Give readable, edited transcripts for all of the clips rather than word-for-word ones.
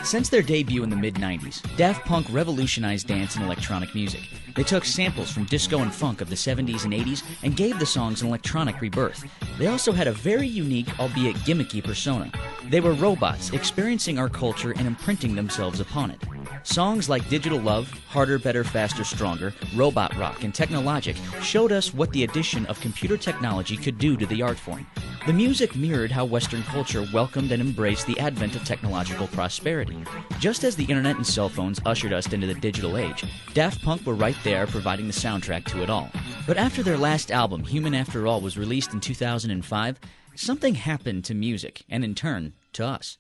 Since their debut in the mid-90s, Daft Punk revolutionized dance and electronic music. They took samples from disco and funk of the 70s and 80s and gave the songs an electronic rebirth. They also had a very unique, albeit gimmicky persona. They were robots, experiencing our culture and imprinting themselves upon it. Songs like Digital Love, Harder, Better, Faster, Stronger, Robot Rock, and Technologic showed us what the addition of computer technology could do to the art form. The music mirrored how Western culture welcomed and embraced the advent of technological prosperity. Just as the internet and cell phones ushered us into the digital age, Daft Punk were right there providing the soundtrack to it all. But after their last album, Human After All, was released in 2005, something happened to music, and in turn, to us.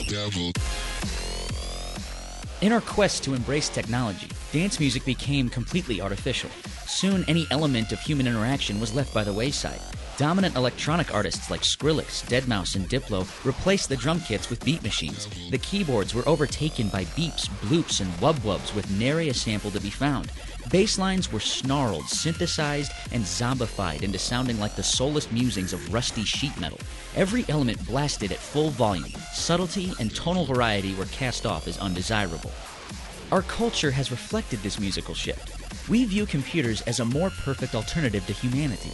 Devil. In our quest to embrace technology, dance music became completely artificial. Soon, any element of human interaction was left by the wayside. Dominant electronic artists like Skrillex, Deadmau5, and Diplo replaced the drum kits with beat machines. The keyboards were overtaken by beeps, bloops, and wub-wubs with nary a sample to be found. Bass lines were snarled, synthesized, and zombified into sounding like the soulless musings of rusty sheet metal. Every element blasted at full volume. Subtlety and tonal variety were cast off as undesirable. Our culture has reflected this musical shift. We view computers as a more perfect alternative to humanity.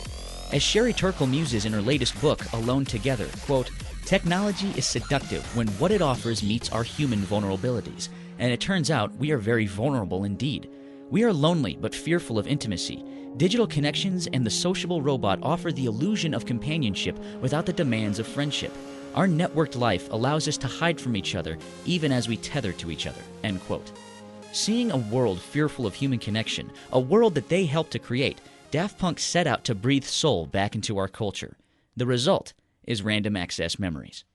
As Sherry Turkle muses in her latest book, Alone Together, quote, "Technology is seductive when what it offers meets our human vulnerabilities. And it turns out we are very vulnerable indeed. We are lonely but fearful of intimacy. Digital connections and the sociable robot offer the illusion of companionship without the demands of friendship. Our networked life allows us to hide from each other even as we tether to each other," end quote. Seeing a world fearful of human connection, a world that they helped to create, Daft Punk set out to breathe soul back into our culture. The result is Random Access Memories.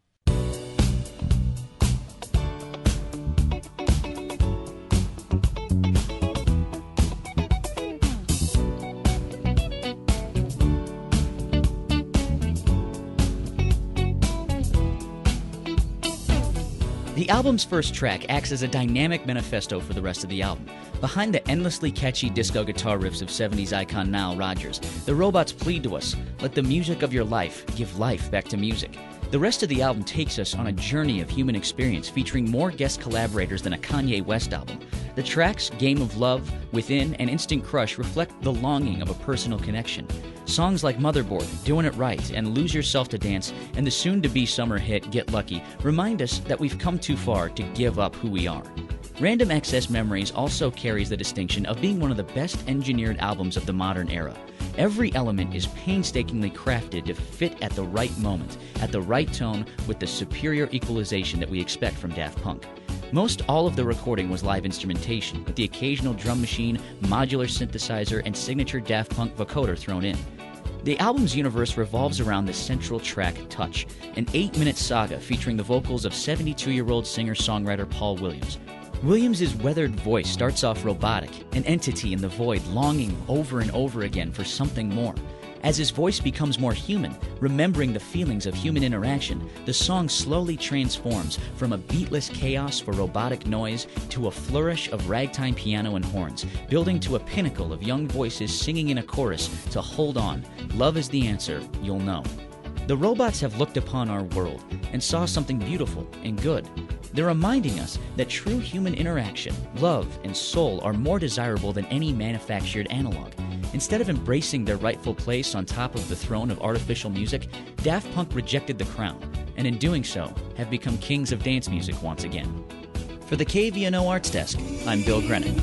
The album's first track acts as a dynamic manifesto for the rest of the album. Behind the endlessly catchy disco guitar riffs of 70s icon Nile Rodgers, the robots plead to us, "Let the music of your life give life back to music." The rest of the album takes us on a journey of human experience featuring more guest collaborators than a Kanye West album. The tracks Game of Love, Within, and Instant Crush reflect the longing of a personal connection. Songs like Motherboard, Doing It Right, and Lose Yourself to Dance, and the soon-to-be summer hit Get Lucky remind us that we've come too far to give up who we are. Random Access Memories also carries the distinction of being one of the best engineered albums of the modern era. Every element is painstakingly crafted to fit at the right moment, at the right tone, with the superior equalization that we expect from Daft Punk. Most all of the recording was live instrumentation, with the occasional drum machine, modular synthesizer, and signature Daft Punk vocoder thrown in. The album's universe revolves around the central track, Touch, an 8-minute saga featuring the vocals of 72-year-old singer-songwriter Paul Williams. Williams' weathered voice starts off robotic, an entity in the void longing over and over again for something more. As his voice becomes more human, remembering the feelings of human interaction, the song slowly transforms from a beatless chaos for robotic noise to a flourish of ragtime piano and horns, building to a pinnacle of young voices singing in a chorus to Hold On, Love is the Answer, You'll Know. The robots have looked upon our world and saw something beautiful and good. They're reminding us that true human interaction, love, and soul are more desirable than any manufactured analog. Instead of embracing their rightful place on top of the throne of artificial music, Daft Punk rejected the crown, and in doing so, have become kings of dance music once again. For the KVNO Arts Desk, I'm Bill Grennan.